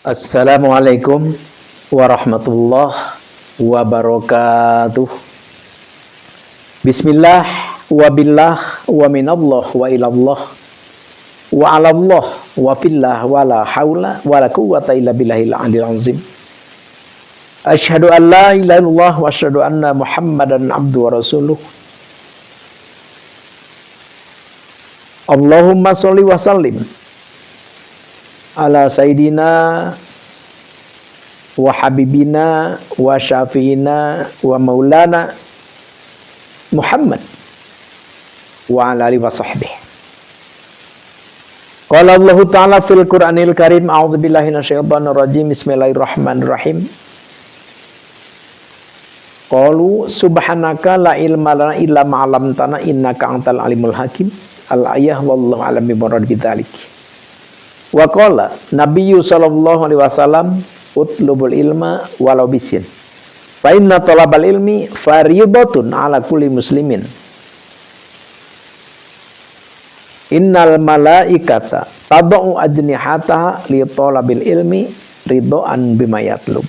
Assalamualaikum warahmatullahi wabarakatuh. Bismillah wa billah wa minallah wa ilallah wa alallah wa fillah wa la hawla wa la quwwata illa billahil aliyil azim. Asyhadu an la ilaha illallah wa asyhadu anna Muhammadan abduhu wa rasuluh. Allahumma sholli wa sallim ala sayyidina wa habibina wa syafiina wa maulana Muhammad wa ala alihi wa sahbihi. Qala Allah Ta'ala fil Qur'anil Karim, a'udzu billahi minasyaitonir rajim, bismillahirrahmanirrahim. Qalu subhanaka la ilma lana illa ma 'allamtana innaka antal alimul hakim. Al-ayah wallahu a'lam bimurad bidzalik. Wa qala Nabiyyu sallallahu alaihi wasallam utlubul ilma walau bisin. Fa inna talabal ilmi fariidatun ala kulli muslimin. Innal malaikata tad'u ajnihataha li talabil ilmi ridhaan bima yatlub.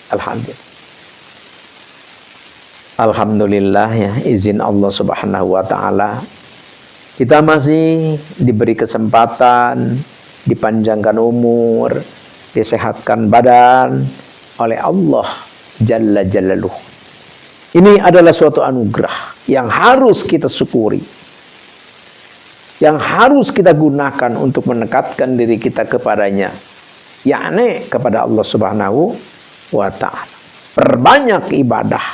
Alhamdulillah. Alhamdulillah ya, izin Allah Subhanahu wa taala kita masih diberi kesempatan, dipanjangkan umur, disehatkan badan oleh Allah Jalla Jalaluh. Ini adalah suatu anugerah yang harus kita syukuri, yang harus kita gunakan untuk mendekatkan diri kita kepadanya, yakni kepada Allah Subhanahu wa ta'ala. Perbanyak ibadah,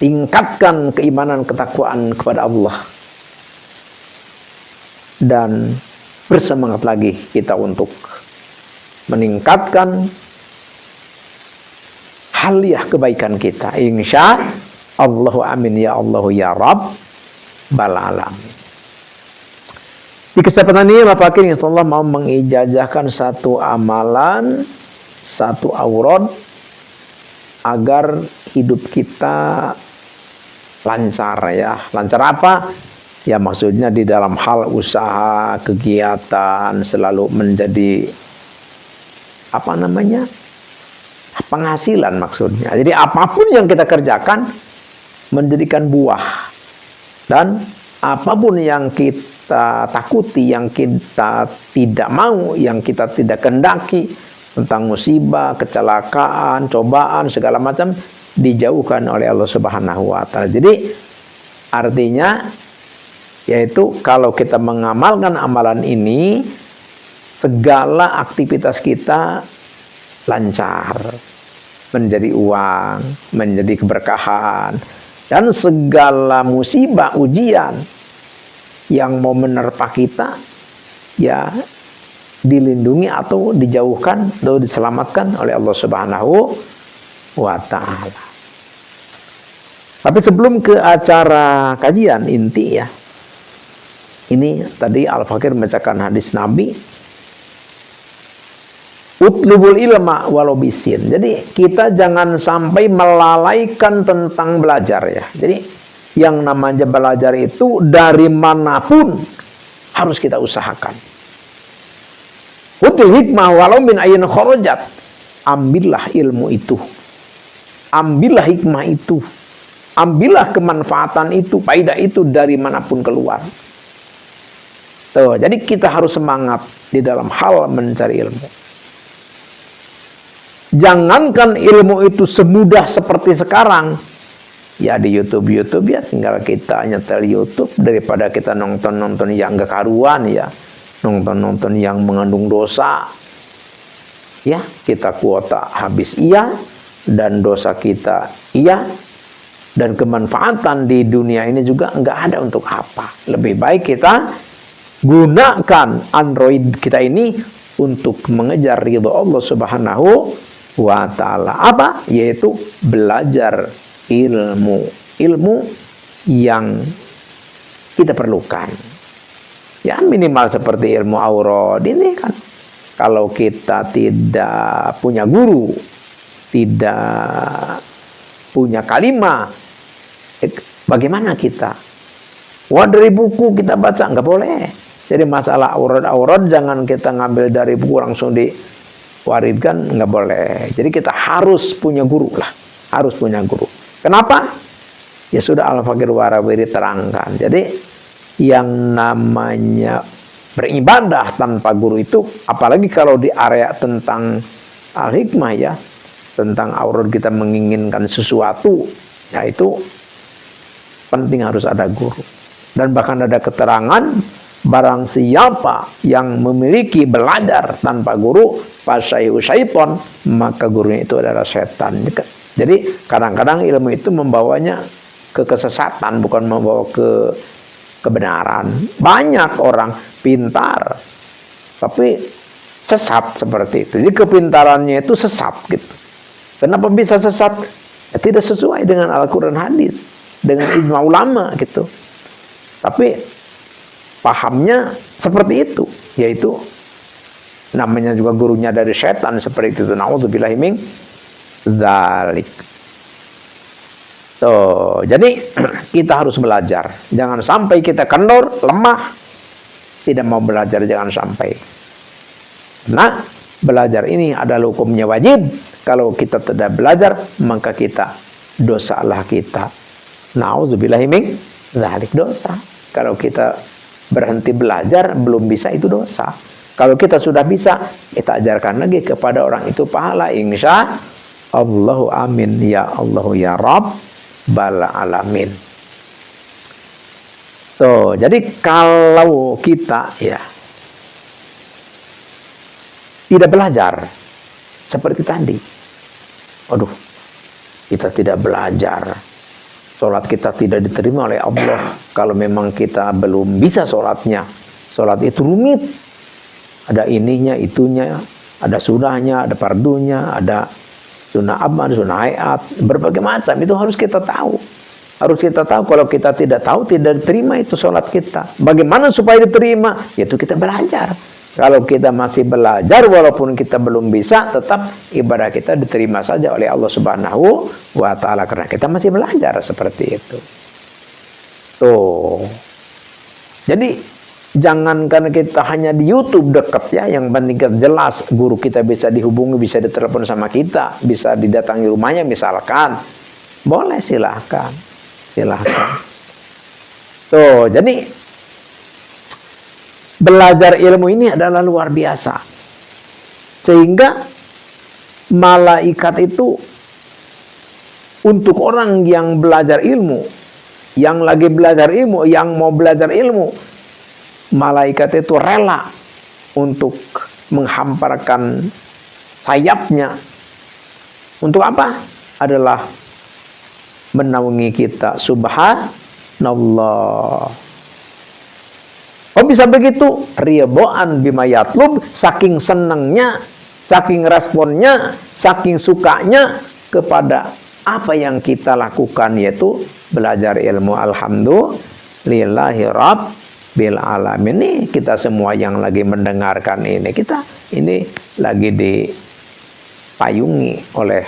tingkatkan keimanan ketakwaan kepada Allah, dan bersemangat lagi kita untuk meningkatkan haliah kebaikan kita. Insya Allah, amin ya Allah ya Rabbal alamin. Di kesempatan ini Bapak Fakir insyaallah mau mengijazahkan satu amalan, satu aurat agar hidup kita lancar ya. Lancar apa? Ya maksudnya di dalam hal usaha, kegiatan selalu menjadi penghasilan maksudnya. Jadi apapun yang kita kerjakan menjadikan buah, dan apapun yang kita takuti, yang kita tidak mau, yang kita tidak kehendaki, tentang musibah, kecelakaan, cobaan, segala macam dijauhkan oleh Allah Subhanahu wa ta'ala. Jadi artinya yaitu kalau kita mengamalkan amalan ini, segala aktivitas kita lancar, menjadi uang, menjadi keberkahan, dan segala musibah, ujian yang mau menerpa kita ya dilindungi atau dijauhkan atau diselamatkan oleh Allah Subhanahu wa ta'ala. Tapi sebelum ke acara kajian inti ya, ini tadi Al-Fakir membacakan hadis Nabi, utlubul ilma walau bisin. Jadi kita jangan sampai melalaikan tentang belajar ya. Jadi yang namanya belajar itu dari manapun harus kita usahakan. Utul hikmah walau min ayyin kharajat. Ambillah ilmu itu, ambillah hikmah itu, ambillah kemanfaatan itu, faedah itu dari manapun keluar. Tuh, jadi kita harus semangat di dalam hal mencari ilmu. Jangankan ilmu itu semudah seperti sekarang. Ya di YouTube ya, tinggal kita nyetel YouTube daripada kita nonton yang gak karuan ya. Nonton yang mengandung dosa. Ya, kita kuota habis iya, dan dosa kita iya, dan kemanfaatan di dunia ini juga nggak ada untuk apa. Lebih baik kita gunakan Android kita ini untuk mengejar ridho Allah Subhanahu wa ta'ala. Apa? Yaitu belajar ilmu yang kita perlukan. Ya minimal seperti ilmu aurat ini kan. Kalau kita tidak punya guru, tidak punya kalimah, bagaimana kita? Wah dari buku kita baca, nggak boleh. Jadi masalah aurat-aurat jangan kita ngambil dari buku langsung diwaridkan, nggak boleh. Jadi kita harus punya guru lah, harus punya guru. Kenapa? Ya sudah Al-Fakir Warawiri terangkan. Jadi yang namanya beribadah tanpa guru itu, apalagi kalau di area tentang al-hikmah ya, tentang aurat kita menginginkan sesuatu, ya itu penting harus ada guru. Dan bahkan ada keterangan, barang siapa yang memiliki belajar tanpa guru, fasyaihu syaiton, maka gurunya itu adalah setan. Jadi kadang-kadang ilmu itu membawanya ke kesesatan, bukan membawa ke kebenaran. Banyak orang pintar tapi sesat seperti itu. Jadi kepintarannya itu sesat gitu. Kenapa bisa sesat? Ya, tidak sesuai dengan Al-Quran hadis, dengan ijma ulama gitu. Tapi pahamnya seperti itu, yaitu namanya juga gurunya dari setan seperti itu. Na'udzubillahi min dzalik. Tuh, jadi kita harus belajar. Jangan sampai kita kendor, lemah, tidak mau belajar, jangan sampai. Nah, belajar ini adalah hukumnya wajib. Kalau kita tidak belajar, maka kita dosalah kita. Na'udzubillahi min dzalik, dosa. Kalau kita berhenti belajar, belum bisa, itu dosa. Kalau kita sudah bisa, kita ajarkan lagi kepada orang itu pahala. Insya Allahu amin. Ya Allah ya Rabbal alamin. Tuh, jadi kalau kita ya tidak belajar seperti tadi, aduh, kita tidak belajar, sholat kita tidak diterima oleh Allah. Kalau memang kita belum bisa sholatnya, sholat itu rumit. Ada ininya, itunya, ada sunahnya, ada fardunya, ada sunnah abad, sunnah hayat, berbagai macam. Itu harus kita tahu. Harus kita tahu. Kalau kita tidak tahu, tidak diterima itu sholat kita. Bagaimana supaya diterima? Yaitu kita belajar. Kalau kita masih belajar, walaupun kita belum bisa, tetap ibadah kita diterima saja oleh Allah Subhanahu wa Ta'ala, karena kita masih belajar seperti itu. Tuh. Jadi jangankan kita hanya di YouTube dekat ya, yang penting kita jelas guru kita bisa dihubungi, bisa ditelepon sama kita, bisa didatangi rumahnya misalkan. Boleh, silahkan. Silahkan. Tuh, jadi belajar ilmu ini adalah luar biasa. Sehingga malaikat itu untuk orang yang belajar ilmu, yang lagi belajar ilmu, yang mau belajar ilmu, malaikat itu rela untuk menghamparkan sayapnya. Untuk apa? Adalah menaungi kita. Subhanallah. Oh, bisa begitu? Riboan bima yatlub, saking senangnya, saking responnya, saking sukanya kepada apa yang kita lakukan, yaitu belajar ilmu. Alhamdulillahi Rabbil alamin. Ini kita semua yang lagi mendengarkan ini, kita ini lagi dipayungi oleh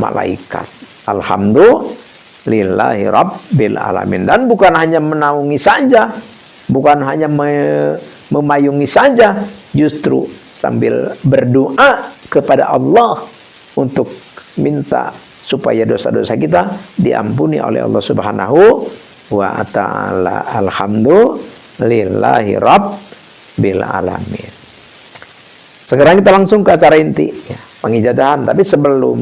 malaikat. Alhamdulillahi Rabbil alamin. Dan bukan hanya menaungi saja, bukan hanya memayungi saja, justru sambil berdoa kepada Allah untuk minta supaya dosa-dosa kita diampuni oleh Allah Subhanahu wa Ta'ala. Alhamdulillahi Rabbil alamin. Sekarang kita langsung ke acara inti ya, pengijazahan. Tapi sebelum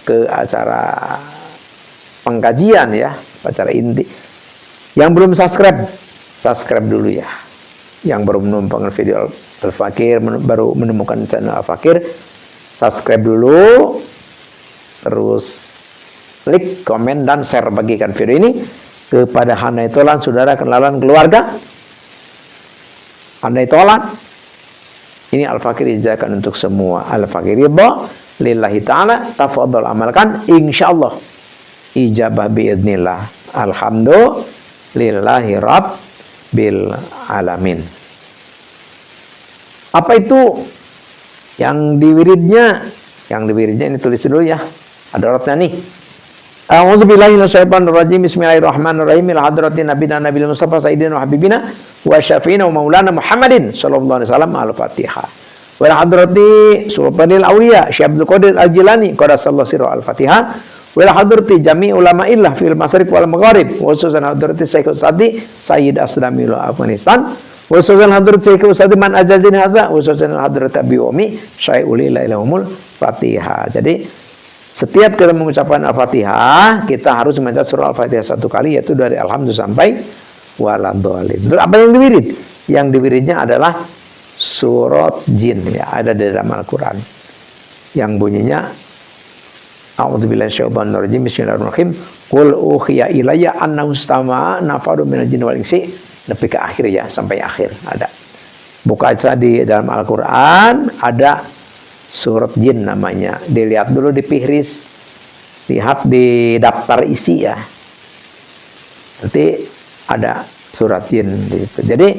ke acara pengkajian ya, acara inti, yang belum subscribe dulu ya. Yang baru menemukan video Al-Fakir, baru menemukan channel Al-Fakir, subscribe dulu, terus klik, komen, dan share, bagikan video ini kepada handaitolan, saudara, kenalan, keluarga. Handaitolan, ini Al-Fakir ijazakan untuk semua. Al-Fakir ridha lillahi ta'ala, tafadhol amalkan, insyaallah ijabah biidznillah. Alhamdulillahi Rabbil alamin. Apa itu yang diwiridnya? Yang diwiridnya ini tulis dulu ya. Ada rotnya nih. A'udzubillahi minasyaitonir rajim. Bismillahirrahmanirrahim. Ila hadratin nabiyina nabil mustafa sayyidina wa habibina wa syafiina wa maulana Muhammadin sallallahu alaihi wasallam. Al-Fatihah. Wa ila hadrati sultanil awliya Syekh Abdul Qadir Al-Jilani qadasallahu sirra al-Fatihah. Wa ila hadrati jami' ulama'illah fil masyriq wal maghrib wa khususan hadrati Syekh Ustadi Sayyid Asdamil Afghanistan wa khususan hadrati Syekh Ustadi man ajadin hadza wa khususan hadrati Abi Umi Syai'ul ilaihumul Fatihah. Jadi setiap kita mengucapkan Al-Fatihah, kita harus membaca surah Al-Fatihah satu kali, yaitu dari Alhamdulillah sampai Waladhdallin. Terus apa yang diwirid? Yang diwiridnya adalah surat Jin, ya, ada di dalam Al-Quran. Yang bunyinya A'udzubillahi minasyaitonir rajim. Bismillahirrahmanirrahim. Qul uhiya ilayya annahu istama'a nafaru minal jinni wal insi. Sampai ke akhir, ya, sampai akhir ada. Buka aja di dalam Al-Quran, ada surat Jin namanya. Dilihat dulu di Fihris, lihat di daftar isi, ya. Nanti ada surat Jin gitu. Jadi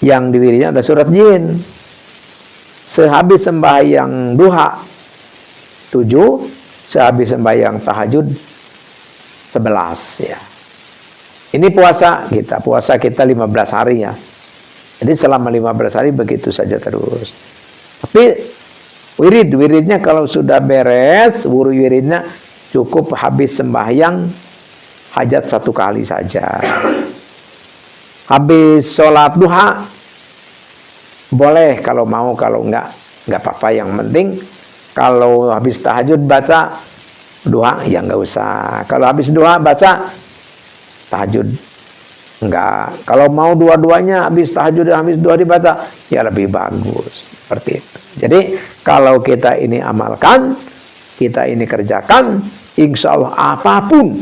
yang diwiridnya ada surat Jin. Sehabis sembahyang duha 7, sehabis sembahyang tahajud 11, ya. Ini puasa kita 15 hari, ya. Jadi selama 15 hari begitu saja terus. Tapi wiridnya kalau sudah beres, wiridnya cukup habis sembahyang hajat satu kali saja. Habis sholat duha boleh kalau mau, kalau enggak apa-apa. Yang penting kalau habis tahajud baca duha, ya enggak usah. Kalau habis duha baca tahajud, enggak. Kalau mau dua-duanya, habis tahajud dan habis duha dibaca, ya lebih bagus. Seperti itu. Jadi kalau kita ini amalkan, kita ini kerjakan, insya Allah apapun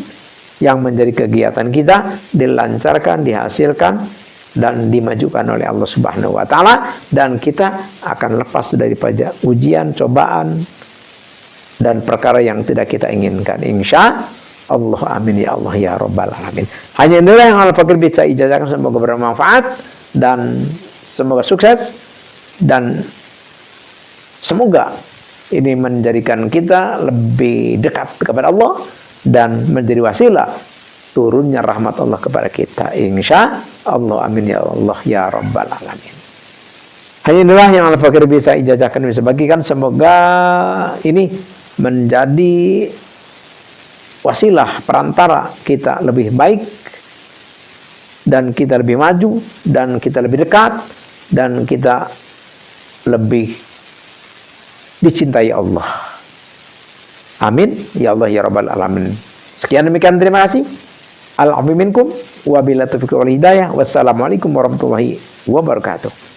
yang menjadi kegiatan kita dilancarkan, dihasilkan, dan dimajukan oleh Allah Subhanahu Wa Taala, dan kita akan lepas daripada ujian, cobaan, dan perkara yang tidak kita inginkan. Insya Allah, amin ya Allah ya Rabbal Alamin. Hanya inilah yang Al-Fakir bisa ijazahkan. Semoga bermanfaat dan semoga sukses, dan semoga ini menjadikan kita lebih dekat kepada Allah dan menjadi wasilah turunnya rahmat Allah kepada kita. Insya Allah, amin ya Allah ya Rabbal Alamin. Hanya inilah yang Al-Fakir bisa ijazahkan, bisa bagikan. Semoga ini menjadi wasilah perantara kita lebih baik, dan kita lebih maju, dan kita lebih dekat, dan kita lebih dicintai Allah. Amin ya Allah ya Rabbal Alamin. Sekian demikian, terima kasih. Al-'afwu minkum wa billahi taufiq wal hidayah. Wassalamualaikum warahmatullahi wabarakatuh.